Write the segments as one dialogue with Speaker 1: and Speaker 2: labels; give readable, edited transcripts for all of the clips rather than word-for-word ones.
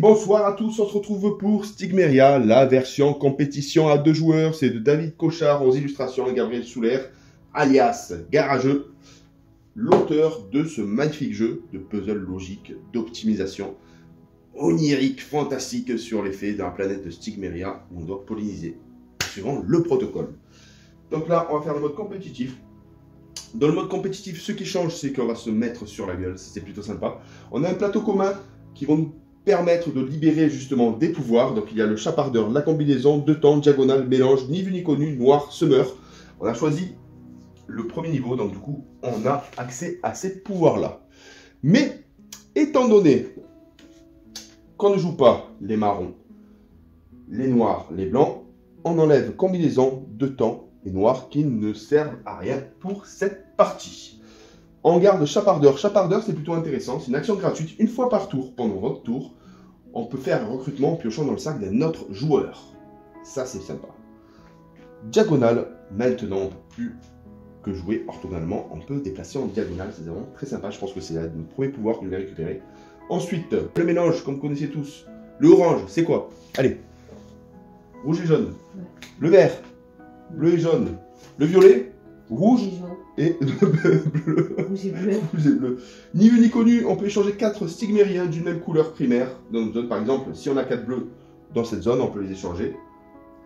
Speaker 1: bonsoir à tous, on se retrouve pour Stigmeria, la version compétition à 2 joueurs. C'est de David Cochard aux illustrations et Gabriel Souler, alias Garageux, l'auteur de ce magnifique jeu de puzzle logique, d'optimisation, onirique, fantastique sur l'effet de la planète de Stigmeria où on doit polliniser, suivant le protocole. Donc là, on va faire le mode compétitif. Dans le mode compétitif, ce qui change, c'est qu'on va se mettre sur la gueule, c'est plutôt sympa. On a un plateau commun qui va nous permettre de libérer justement des pouvoirs. Donc il y a le chapardeur, la combinaison, 2 temps, diagonale, mélange, ni vu ni connu, noir, semeur. On a choisi le premier niveau, donc du coup, on a accès à ces pouvoirs-là. Mais, étant donné qu'on ne joue pas les marrons, les noirs, les blancs, on enlève combinaison, 2 temps et noir qui ne servent à rien pour cette partie. On garde chapardeur. Chapardeur, c'est plutôt intéressant. C'est une action gratuite. Une fois par tour, pendant votre tour, on peut faire un recrutement en piochant dans le sac d'un autre joueur. Ça, c'est sympa. Diagonale, maintenant, on ne peut plus que jouer orthogonalement. On peut déplacer en diagonale. C'est vraiment très sympa. Je pense que c'est le premier pouvoir que je vais récupérer. Ensuite, le mélange, comme vous connaissez tous. Le orange, c'est quoi? Allez. Rouge et jaune. Ouais. Le vert. Bleu et jaune. Le violet. Rouge et bleu.
Speaker 2: Rouge et bleu.
Speaker 1: Rouge et bleu. Ni vu ni connu, on peut échanger 4 stigmériens d'une même couleur primaire dans une zone. Par exemple, si on a 4 bleus dans cette zone, on peut les échanger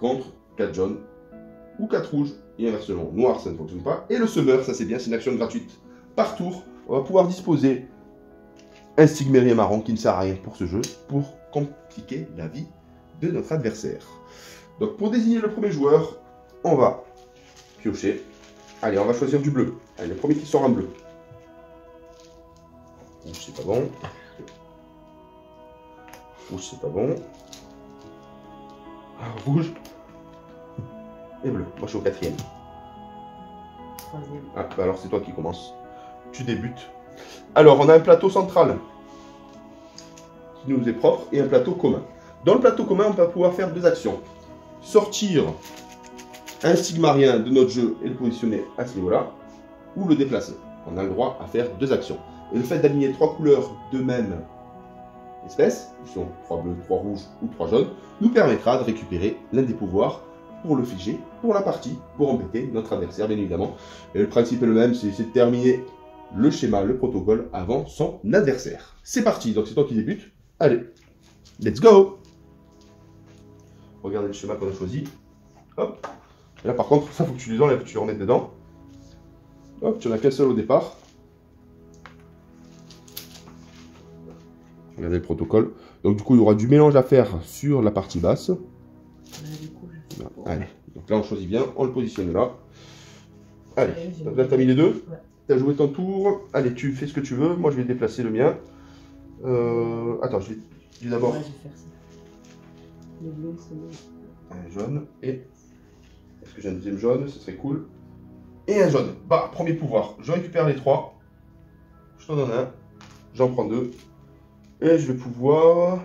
Speaker 1: contre 4 jaunes ou 4 rouges. Et inversement, noir, ça ne fonctionne pas. Et le semeur, ça c'est bien, c'est une action gratuite. Par tour, on va pouvoir disposer un stigmérien marron qui ne sert à rien pour ce jeu, pour compliquer la vie de notre adversaire. Donc pour désigner le premier joueur, on va piocher. Allez, on va choisir du bleu. Allez, le premier qui sort en bleu. Rouge, c'est pas bon. Rouge, c'est pas bon. Rouge. Et bleu. Moi, je suis au 4e.
Speaker 2: 3e.
Speaker 1: Ah, bah alors c'est toi qui commences. Tu débutes. Alors, on a un plateau central qui nous est propre et un plateau commun. Dans le plateau commun, on va pouvoir faire 2 actions. Sortir un stigmarien de notre jeu et le positionner à ce niveau-là, ou le déplacer. On a le droit à faire 2 actions. Et le fait d'aligner 3 couleurs de même espèce, qui sont 3 bleus, 3 rouges ou 3 jaunes, nous permettra de récupérer l'un des pouvoirs pour le figer, pour la partie, pour embêter notre adversaire, bien évidemment. Et le principe est le même, c'est de terminer le schéma, le protocole, avant son adversaire. C'est parti, donc c'est toi qui débutes. Allez, let's go! Regardez le schéma qu'on a choisi. Hop. Et là par contre, ça faut que tu les enlèves, tu les remettes dedans. Hop, tu en as qu'un seul au départ. Regardez le protocole. Donc du coup, il y aura du mélange à faire sur la partie basse. Allez, donc là on choisit bien, on le positionne là. Allez, donc là tu as mis les 2. Ouais. Tu as joué ton tour. Allez, tu fais ce que tu veux. Moi je vais déplacer le mien. Attends, je vais d'abord.
Speaker 2: Ouais, je vais faire ça. Le bleu, c'est bon.
Speaker 1: Un jaune et. Est-ce que j'ai un deuxième jaune? Ce serait cool. Et un jaune. Bah, premier pouvoir. Je récupère les 3. Je t'en donne un. J'en prends 2. Et je vais pouvoir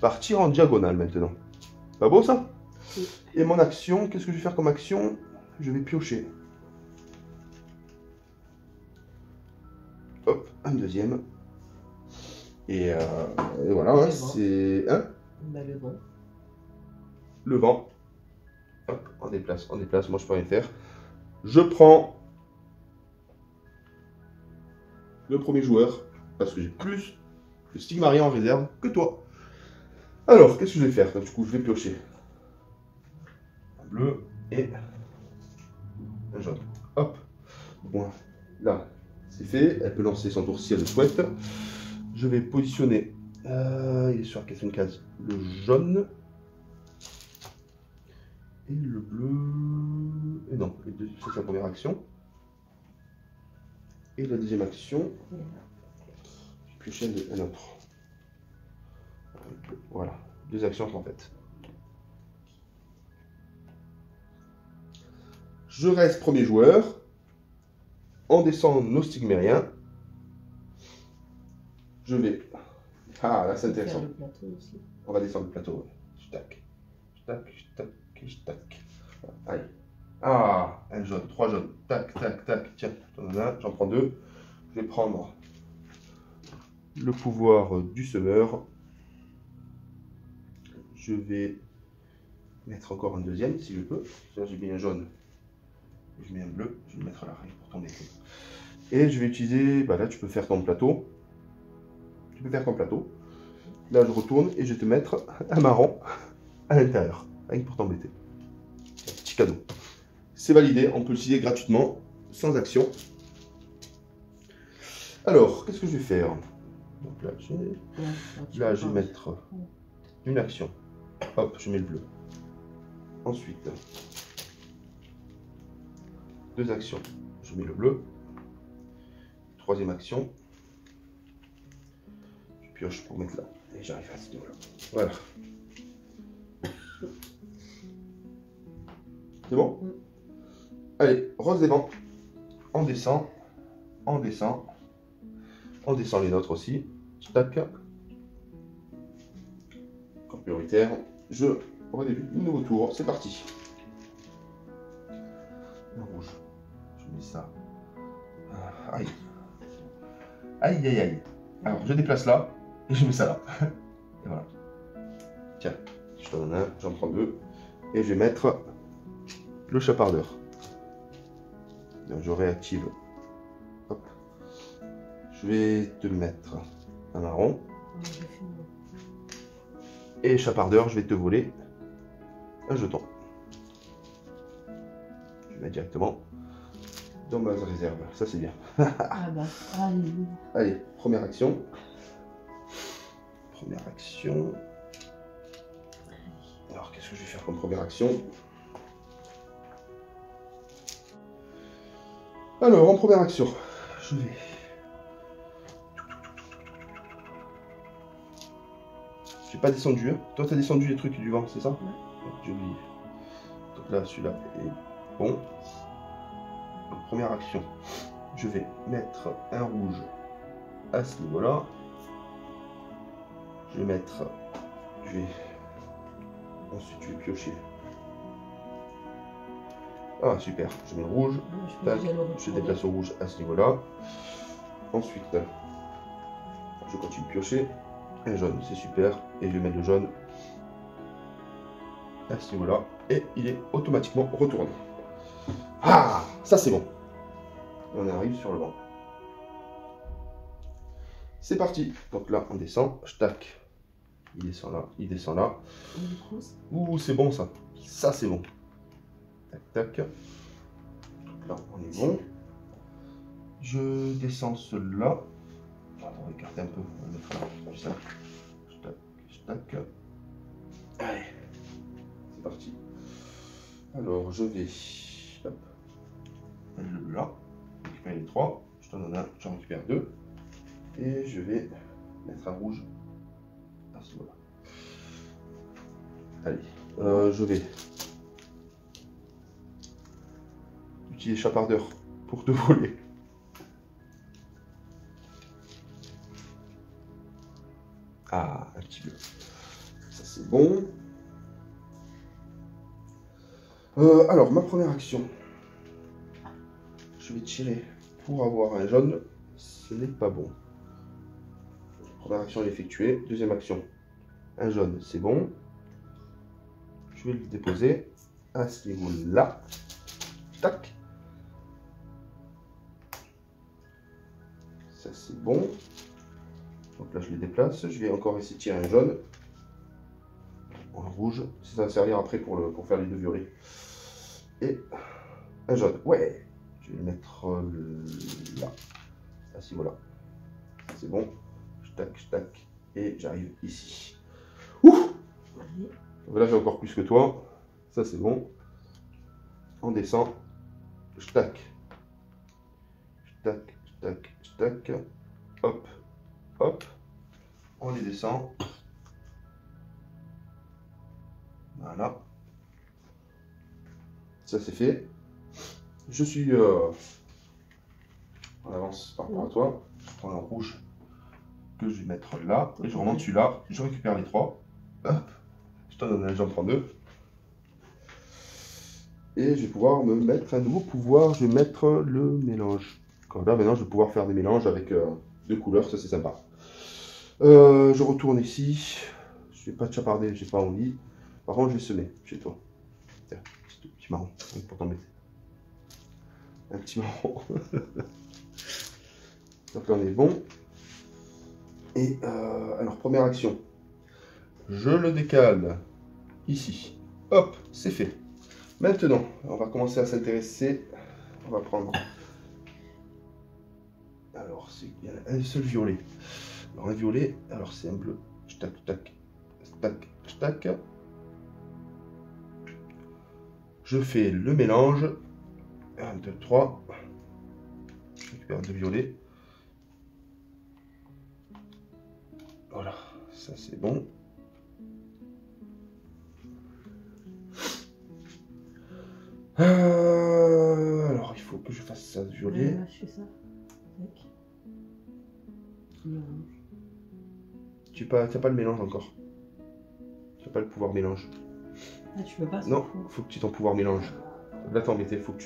Speaker 1: partir en diagonale maintenant. Pas beau ça? Oui. Et mon action, qu'est-ce que je vais faire comme action? Je vais piocher. Hop, un deuxième. Et voilà, hein, c'est... Hein?
Speaker 2: Bah, le vent.
Speaker 1: Le vent. Hop, on déplace, moi je peux rien faire. Je prends le premier joueur, parce que j'ai plus de stigmarien en réserve que toi. Alors, qu'est-ce que je vais faire? Du coup, je vais piocher un bleu et un jaune. Hop. Bon, là, c'est fait. Elle peut lancer son tour si elle le souhaite. Je vais positionner, il est sur la 4e case, le jaune. Et le bleu... Et non, c'est sa première action. Et la deuxième action, je pioche un autre. Voilà, 2 actions en fait. Je reste premier joueur. On descend nos stigmériens. Je vais... Ah, là c'est intéressant. On va descendre le plateau. Tac, tac, tac. Tac. Allez. Ah, un jaune, 3 jaunes. Tac, tac, tac. Tiens, j'en prends 2. Je vais prendre le pouvoir du semeur. je vais mettre encore un deuxième si je peux. Là j'ai mis un jaune, je mets un bleu, je vais mettre là pour ton déco. Et je vais utiliser, bah là tu peux faire ton plateau. Tu peux faire ton plateau. Là je retourne et je vais te mettre un marron à l'intérieur, rien que pour t'embêter. Un petit cadeau. C'est validé, on peut l'utiliser gratuitement, sans action. Alors, qu'est-ce que je vais faire? Donc là, je vais mettre une action. Hop, je mets le bleu. Ensuite, deux actions. Je mets le bleu. Troisième action. Je pioche pour mettre là. Et j'arrive à ce niveau-là. Voilà. C'est bon? Allez, rose des vents. On descend. On descend. On descend les nôtres aussi. Tac. Encore prioritaire. Je redébute le nouveau tour. C'est parti. Le rouge. Je mets ça. Aïe. Aïe, aïe, aïe. Alors, je déplace là. Et je mets ça là. Et voilà. Tiens. Je t'en donne un. J'en prends deux. Et je vais mettre le chapardeur. Donc, je réactive. Hop. Je vais te mettre un marron. Et chapardeur, je vais te voler un jeton. Je vais mettre directement dans ma réserve. Ça, c'est bien.
Speaker 2: Ah bah, allez.
Speaker 1: Allez, première action. Première action. Alors, qu'est-ce que je vais faire comme première action? Alors, en première action, je vais... J'ai pas descendu, hein. Toi t'as descendu les trucs du vent, c'est ça?
Speaker 2: Ouais.
Speaker 1: J'ai oublié. Donc là, celui-là est bon. Donc, première action, je vais mettre un rouge à ce niveau-là. Je vais mettre... Ensuite, je vais piocher. Ah, super. Je mets le rouge. Tac, je déplace au rouge à ce niveau-là. Ensuite, je continue de piocher. Un jaune, c'est super. Et je vais mettre le jaune à ce niveau-là. Et il est automatiquement retourné. Ah, ça c'est bon. On arrive sur le banc. C'est parti. Donc là, on descend. Je tac. Il descend là. Il descend là. Ouh, c'est bon ça. Ça c'est bon. Tac, tac. Donc là, on est bon. Je descends celui-là. On va écarter un peu. On va mettre là. Comme ça. Je tac. Allez. C'est parti. Alors, je vais. Hop. Le là. Récupérer les trois. Je t'en donne un. J'en récupère deux. Et je vais mettre un rouge à ce niveau-là. Allez. Je vais utiliser chapardeur pour te voler. Ah, un petit bleu. Ça c'est bon. Alors, ma première action. Je vais tirer pour avoir un jaune. Ce n'est pas bon. Première action est effectuée. Deuxième action. Un jaune, c'est bon. Je vais le déposer à ce niveau-là. Tac. Ça c'est bon. Donc là je les déplace. Je vais encore essayer de tirer un jaune. Un rouge. Ça va servir après pour faire les deux violets. Et un jaune. Ouais. Je vais le mettre là. À ce niveau-là. C'est bon. Je tac. Et j'arrive ici. Ouf. Donc là j'ai encore plus que toi. Ça c'est bon. On descend. Je tac. Hop. Hop. On les descend. Voilà. Ça c'est fait. Je suis en avance par rapport à toi. Je prends un rouge que je vais mettre là. Et je remonte celui-là. Je récupère les trois. Hop. Je t'en donne un, j'en prends deux. Et je vais pouvoir me mettre un nouveau pouvoir. Je vais mettre le mélange. Comme là maintenant je vais pouvoir faire des mélanges avec deux couleurs. Ça c'est sympa. Je retourne ici. je vais pas te chaparder, j'ai pas envie. Par contre, je vais semer chez toi. Tiens, petit marron, pour t'embêter. Un petit marron. Donc là, on est bon. Et alors, première action. Je le décale ici. Hop, c'est fait. Maintenant, on va commencer à s'intéresser. On va prendre. Alors, il y a un seul violet. Alors, un violet, alors c'est un bleu. Tac, tac, tac, tac. Je fais le mélange. 1, 2, 3. Je récupère deux violets. Voilà, ça c'est bon. Alors, il faut que je fasse ça violet.
Speaker 2: Je fais ça. Tac. Mélange.
Speaker 1: Tu n'as pas le mélange encore. Tu n'as pas le pouvoir mélange.
Speaker 2: Ah, tu peux pas.
Speaker 1: Non, faut que tu aies ton pouvoir mélange. Là, t'es embêté, faut que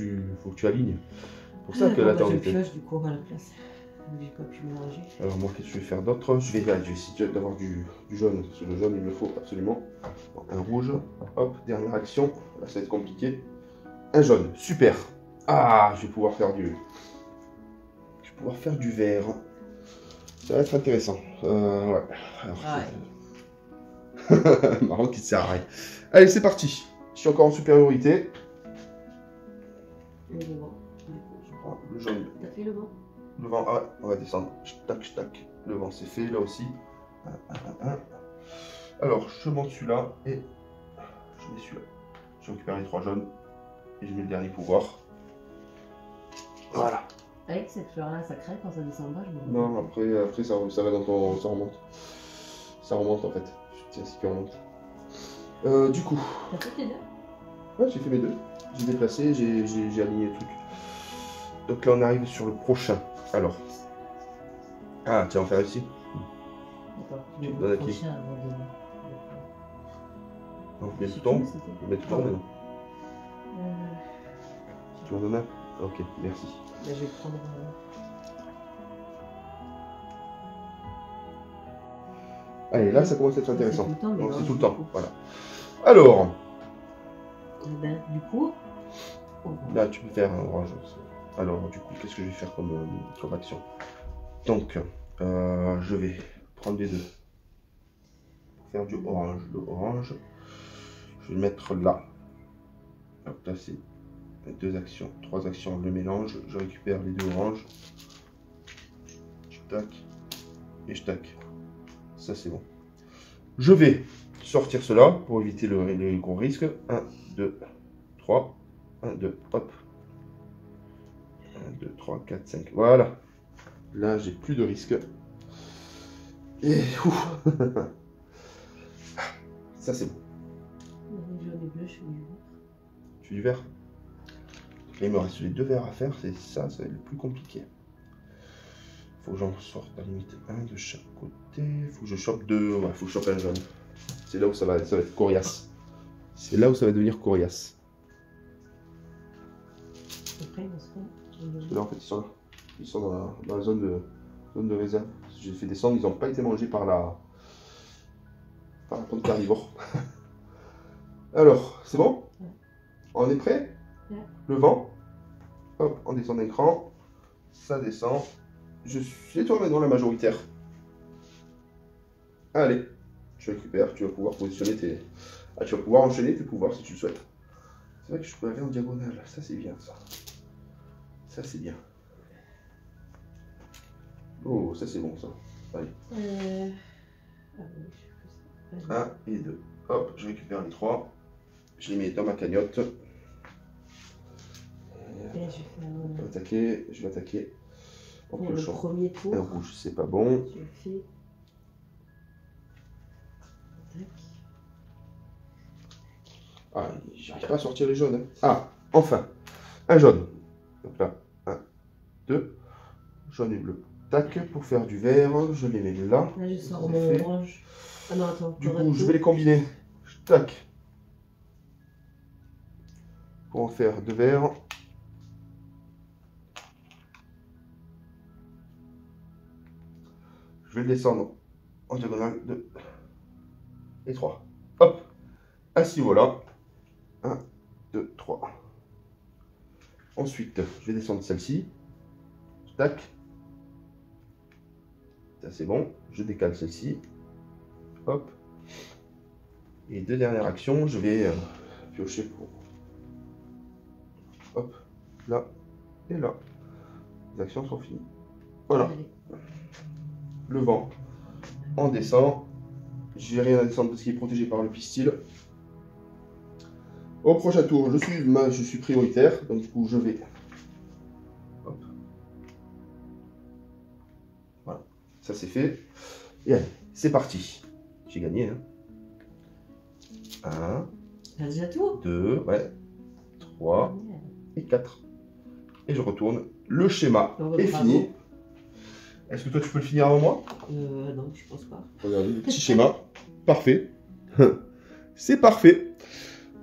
Speaker 1: tu alignes. C'est pour ça que là, t'es embêté.
Speaker 2: Je pioche du coup à la place. J'ai pas pu mélanger.
Speaker 1: Alors, moi, qu'est-ce que je vais faire d'autre? Je vais essayer d'avoir du jaune. Parce que le jaune, il me faut absolument. Bon, un rouge. Hop, dernière action. Là, ça va être compliqué. Un jaune, super. Ah, je vais pouvoir faire du vert. Ça va être intéressant. Ouais. Alors, marrant qui ne sert à rien. Allez, c'est parti. Je suis encore en supériorité.
Speaker 2: Et le vent.
Speaker 1: Je prends le jaune.
Speaker 2: T'as fait le vent?
Speaker 1: Le vent, ah ouais, on va descendre. Tac, tac. Le vent, c'est fait, là aussi. Alors, je monte celui-là et je mets celui-là. Je récupère les trois jaunes et je mets le dernier pouvoir. Voilà.
Speaker 2: Avec cette fleur-là, ça crée quand ça descend bas, je me
Speaker 1: Non, après ça va dans ton. Ça remonte. Ça remonte en fait. C'est ainsi qu'il remonte. Du coup.
Speaker 2: T'as fait tes deux?
Speaker 1: Ouais, j'ai fait mes deux. J'ai déplacé, j'ai aligné le truc. Donc là, on arrive sur le prochain. Alors. Ah, tiens, on va faire ici.
Speaker 2: D'accord.
Speaker 1: Tu me donnes à qui? On met tout le temps. On met tout le temps maintenant. Tu m'en donnes un? Ok, merci.
Speaker 2: Là, je vais prendre.
Speaker 1: Allez, là, ça commence à être intéressant.
Speaker 2: C'est tout le temps,
Speaker 1: C'est tout le temps, voilà. Alors.
Speaker 2: Ben, du coup.
Speaker 1: Là, tu peux faire un orange. Alors, du coup, qu'est-ce que je vais faire comme action? Donc, je vais prendre les deux. Pour faire du orange. Le orange, je vais le mettre là. Hop, là, c'est deux actions, trois actions. Le mélange, je récupère les deux oranges. Je tac. Et je tac. Ça, c'est bon. Je vais sortir cela pour éviter le gros risque. 1, 2, 3. 1, 2, hop. 1, 2, 3, 4, 5. Voilà. Là, j'ai plus de risque. Et ouf. Ça, c'est bon. Je fais du vert. Et il me reste les deux verres à faire. C'est ça va être le plus compliqué. Faut que j'en sorte à la limite un de chaque côté. Faut que je chope deux. Ouais, faut que je chope un jaune. C'est là où ça va être coriace. C'est là où ça va devenir coriace. Parce que là, en fait, ils sont dans la zone de réserve. J'ai fait descendre, ils n'ont pas été mangés par la plante carnivore. Alors, c'est bon?
Speaker 2: Ouais.
Speaker 1: On est prêt?
Speaker 2: Ouais.
Speaker 1: Le vent. Hop, on descend d'écran. Ça descend. Je suis toi maintenant la majoritaire. Allez, tu récupères, tu vas pouvoir positionner tes. Ah, tu vas pouvoir enchaîner tes pouvoirs si tu le souhaites. C'est vrai que je peux aller en diagonale. Ça, c'est bien, ça. Ça, c'est bien. Oh, ça, c'est bon, ça. Allez. Un et deux. Hop, je récupère les trois. Je les mets dans ma cagnotte. Je vais attaquer.
Speaker 2: Pour le premier tour.
Speaker 1: Un rouge, c'est pas bon.
Speaker 2: Je fais. Tac.
Speaker 1: Ah, j'arrive pas à sortir les jaunes. Hein. Ah, enfin, un jaune. Donc là, 1, 2, jaune et bleu. Tac, pour faire du vert, je les mets là.
Speaker 2: Là, je sors mon orange. Ah non, attends.
Speaker 1: Du coup, je vais les combiner. Tac. Pour en faire deux verts. Je vais le descendre en diagonale de et 3. Hop. Ainsi voilà. 1, 2, 3. Ensuite, je vais descendre celle-ci. Tac. Ça c'est bon. Je décale celle-ci. Hop. Et deux dernières actions, je vais piocher pour... Hop. Là. Et là. Les actions sont finies. Voilà.
Speaker 2: Allez.
Speaker 1: Le vent. On descend. J'ai rien à descendre parce qu'il est protégé par le pistil. Au prochain tour, je suis prioritaire. Donc du coup, je vais... Hop. Voilà. Ça c'est fait. Et allez, c'est parti. J'ai gagné. Hein. 1,
Speaker 2: T'as déjà tout?
Speaker 1: 2, ouais. 3 et 4. Et je retourne. Le schéma est fini. Est-ce que toi tu peux le finir avant moi?
Speaker 2: Non, je pense pas.
Speaker 1: Regardez le petit schéma. Parfait. C'est parfait.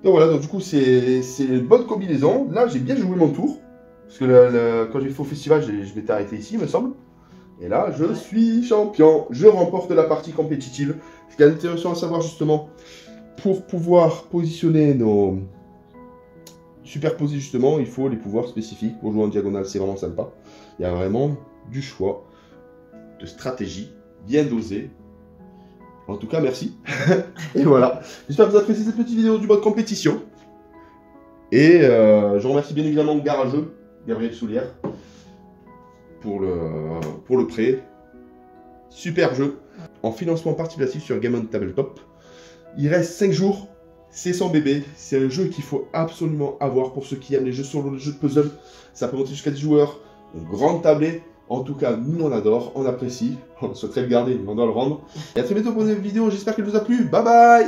Speaker 1: Donc voilà, donc du coup c'est une bonne combinaison. Là j'ai bien joué mon tour. Parce que quand j'ai fait au festival, je m'étais arrêté ici, il me semble. Et là je suis champion. Je remporte la partie compétitive. Ce qui est intéressant à savoir justement, pour pouvoir positionner nos... superposer justement, il faut les pouvoirs spécifiques. Pour jouer en diagonale, c'est vraiment sympa. Il y a vraiment du choix, de stratégie, bien dosé. En tout cas, merci. Et voilà. J'espère que vous appréciez cette petite vidéo du mode compétition. Et je remercie bien évidemment Garageux, Gabriel Soulière, pour le prêt. Super jeu. En financement participatif sur Game on Tabletop. Il reste 5 jours. C'est son bébé. C'est un jeu qu'il faut absolument avoir pour ceux qui aiment les jeux solo, les jeux de puzzle. Ça peut monter jusqu'à 10 joueurs. Un grand tablé. En tout cas, nous on adore, on apprécie. On souhaiterait le garder, mais on doit le rendre. Et à très bientôt pour une nouvelle vidéo. J'espère qu'elle vous a plu. Bye bye!